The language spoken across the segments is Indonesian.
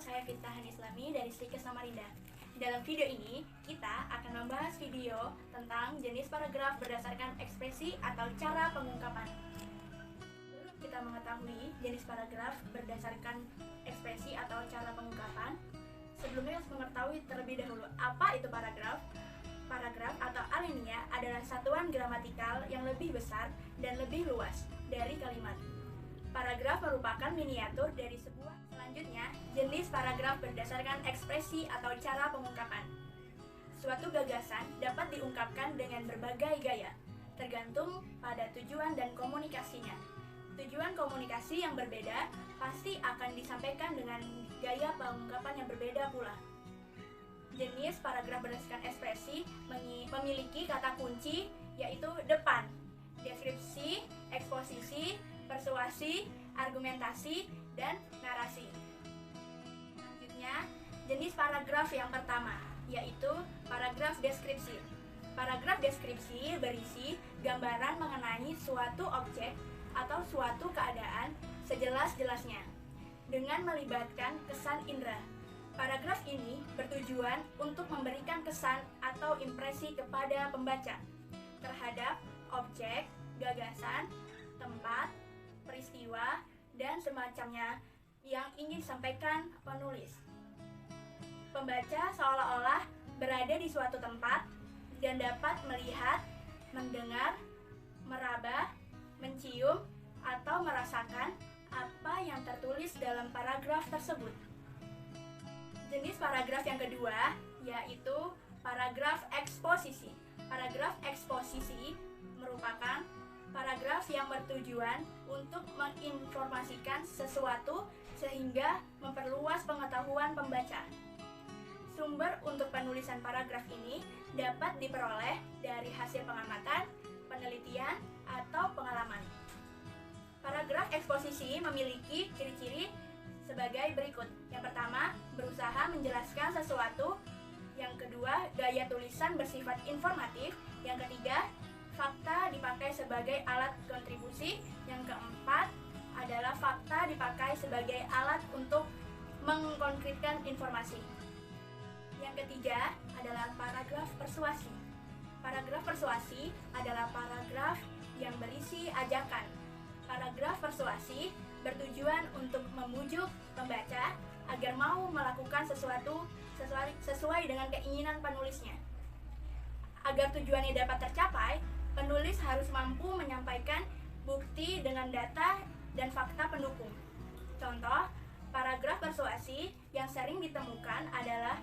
saya Firtahan Islami dari Stikes Samarinda. Dalam video ini, kita akan membahas video tentang jenis paragraf berdasarkan ekspresi atau cara pengungkapan. Sebelum kita mengetahui jenis paragraf berdasarkan ekspresi atau cara pengungkapan, sebelumnya harus mengetahui terlebih dahulu apa itu paragraf. Paragraf atau alinea adalah satuan gramatikal yang lebih besar dan lebih luas dari kalimat. Paragraf merupakan miniatur dari sebuah. Selanjutnya, jenis paragraf berdasarkan ekspresi atau cara pengungkapan. Suatu gagasan dapat diungkapkan dengan berbagai gaya, tergantung pada tujuan dan komunikasinya. Tujuan komunikasi yang berbeda pasti akan disampaikan dengan gaya pengungkapan yang berbeda pula. Jenis paragraf berdasarkan ekspresi memiliki kata kunci yaitu depan, deskripsi, eksposisi, persuasi, argumentasi, dan narasi. Selanjutnya, jenis paragraf yang pertama yaitu paragraf deskripsi. Paragraf deskripsi berisi gambaran mengenai suatu objek atau suatu keadaan sejelas-jelasnya dengan melibatkan kesan indera. Paragraf ini bertujuan untuk memberikan kesan atau impresi kepada pembaca terhadap objek, gagasan, tempat, peristiwa, dan semacamnya yang ingin disampaikan penulis. Pembaca seolah-olah berada di suatu tempat dan dapat melihat, mendengar, meraba, mencium, atau merasakan apa yang tertulis dalam paragraf tersebut. Jenis paragraf yang kedua yaitu paragraf eksposisi. Paragraf eksposisi merupakan paragraf yang bertujuan untuk menginformasikan sesuatu sehingga memperluas pengetahuan pembaca. Sumber untuk penulisan paragraf ini dapat diperoleh dari hasil pengamatan, penelitian, atau pengalaman. Paragraf eksposisi memiliki ciri-ciri sebagai berikut. Yang pertama, berusaha menjelaskan sesuatu. Yang kedua, gaya tulisan bersifat informatif. Yang ketiga, fakta dipakai sebagai alat kontribusi. Yang keempat adalah fakta dipakai sebagai alat untuk mengkonkretkan informasi. Yang ketiga adalah paragraf persuasi. Paragraf persuasi adalah paragraf yang berisi ajakan. Paragraf persuasi bertujuan untuk membujuk pembaca agar mau melakukan sesuatu sesuai dengan keinginan penulisnya. Agar tujuannya dapat tercapai, penulis harus mampu menyampaikan bukti dengan data dan fakta pendukung. Contoh, paragraf persuasi yang sering ditemukan adalah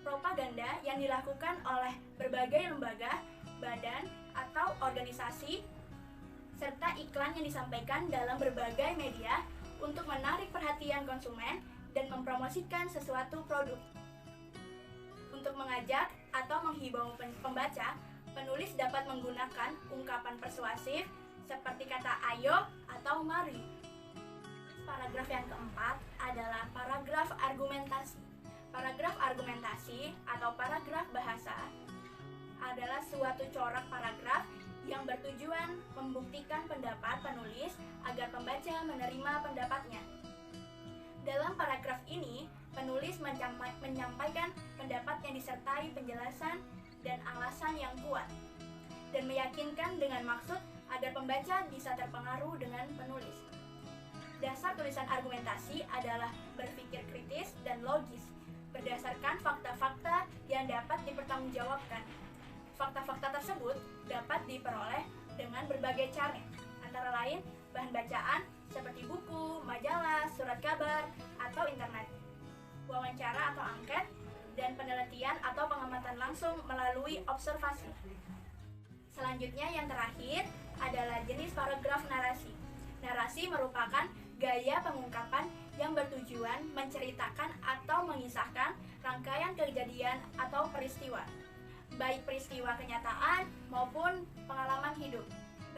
propaganda yang dilakukan oleh berbagai lembaga, badan, atau organisasi, serta iklan yang disampaikan dalam berbagai media untuk menarik perhatian konsumen dan mempromosikan sesuatu produk. Untuk mengajak atau menghibau pembaca, penulis dapat menggunakan ungkapan persuasif seperti kata ayo atau mari. Paragraf yang keempat adalah paragraf argumentasi. Paragraf argumentasi atau paragraf bahasa adalah suatu corak paragraf yang bertujuan membuktikan pendapat penulis agar pembaca menerima pendapatnya. Dalam paragraf ini, penulis menyampaikan pendapat yang disertai penjelasan dan alasan yang kuat, dan meyakinkan dengan maksud agar pembaca bisa terpengaruh dengan penulis. Dasar tulisan argumentasi adalah berpikir kritis dan logis, berdasarkan fakta-fakta yang dapat dipertanggungjawabkan. Fakta-fakta tersebut dapat diperoleh dengan berbagai cara, antara lain bahan bacaan seperti buku, majalah, surat kabar, atau internet, wawancara atau angket, dan penelitian atau pengamatan langsung melalui observasi. Selanjutnya yang terakhir adalah jenis paragraf narasi. Narasi merupakan gaya pengungkapan yang bertujuan menceritakan atau mengisahkan rangkaian kejadian atau peristiwa, baik peristiwa kenyataan maupun pengalaman hidup,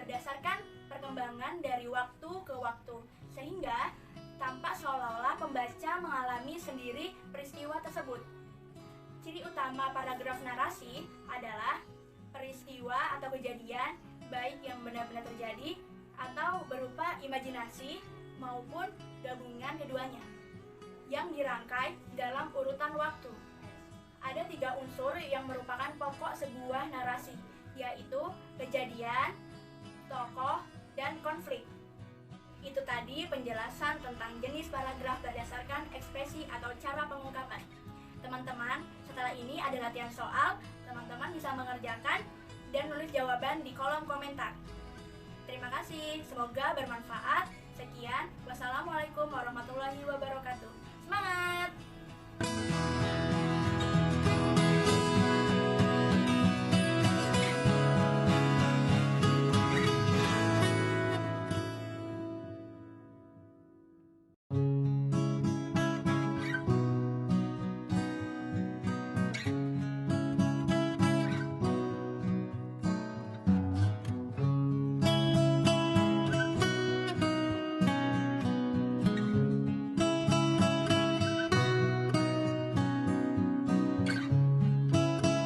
berdasarkan perkembangan dari waktu ke waktu, sehingga tampak seolah-olah pembaca mengalami sendiri peristiwa tersebut. Ciri utama paragraf narasi adalah peristiwa atau kejadian, baik yang benar-benar terjadi atau berupa imajinasi maupun gabungan keduanya. yang dirangkai dalam urutan waktu. Ada 3 unsur yang merupakan pokok sebuah narasi, yaitu kejadian, tokoh, dan konflik. Itu tadi penjelasan tentang jenis paragraf berdasarkan ekspresi atau cara pengungkapan. Teman-teman, setelah ini ada latihan soal, teman-teman bisa mengerjakan dan menulis jawaban di kolom komentar. Terima kasih, semoga bermanfaat. Sekian, wassalamualaikum warahmatullahi wabarakatuh.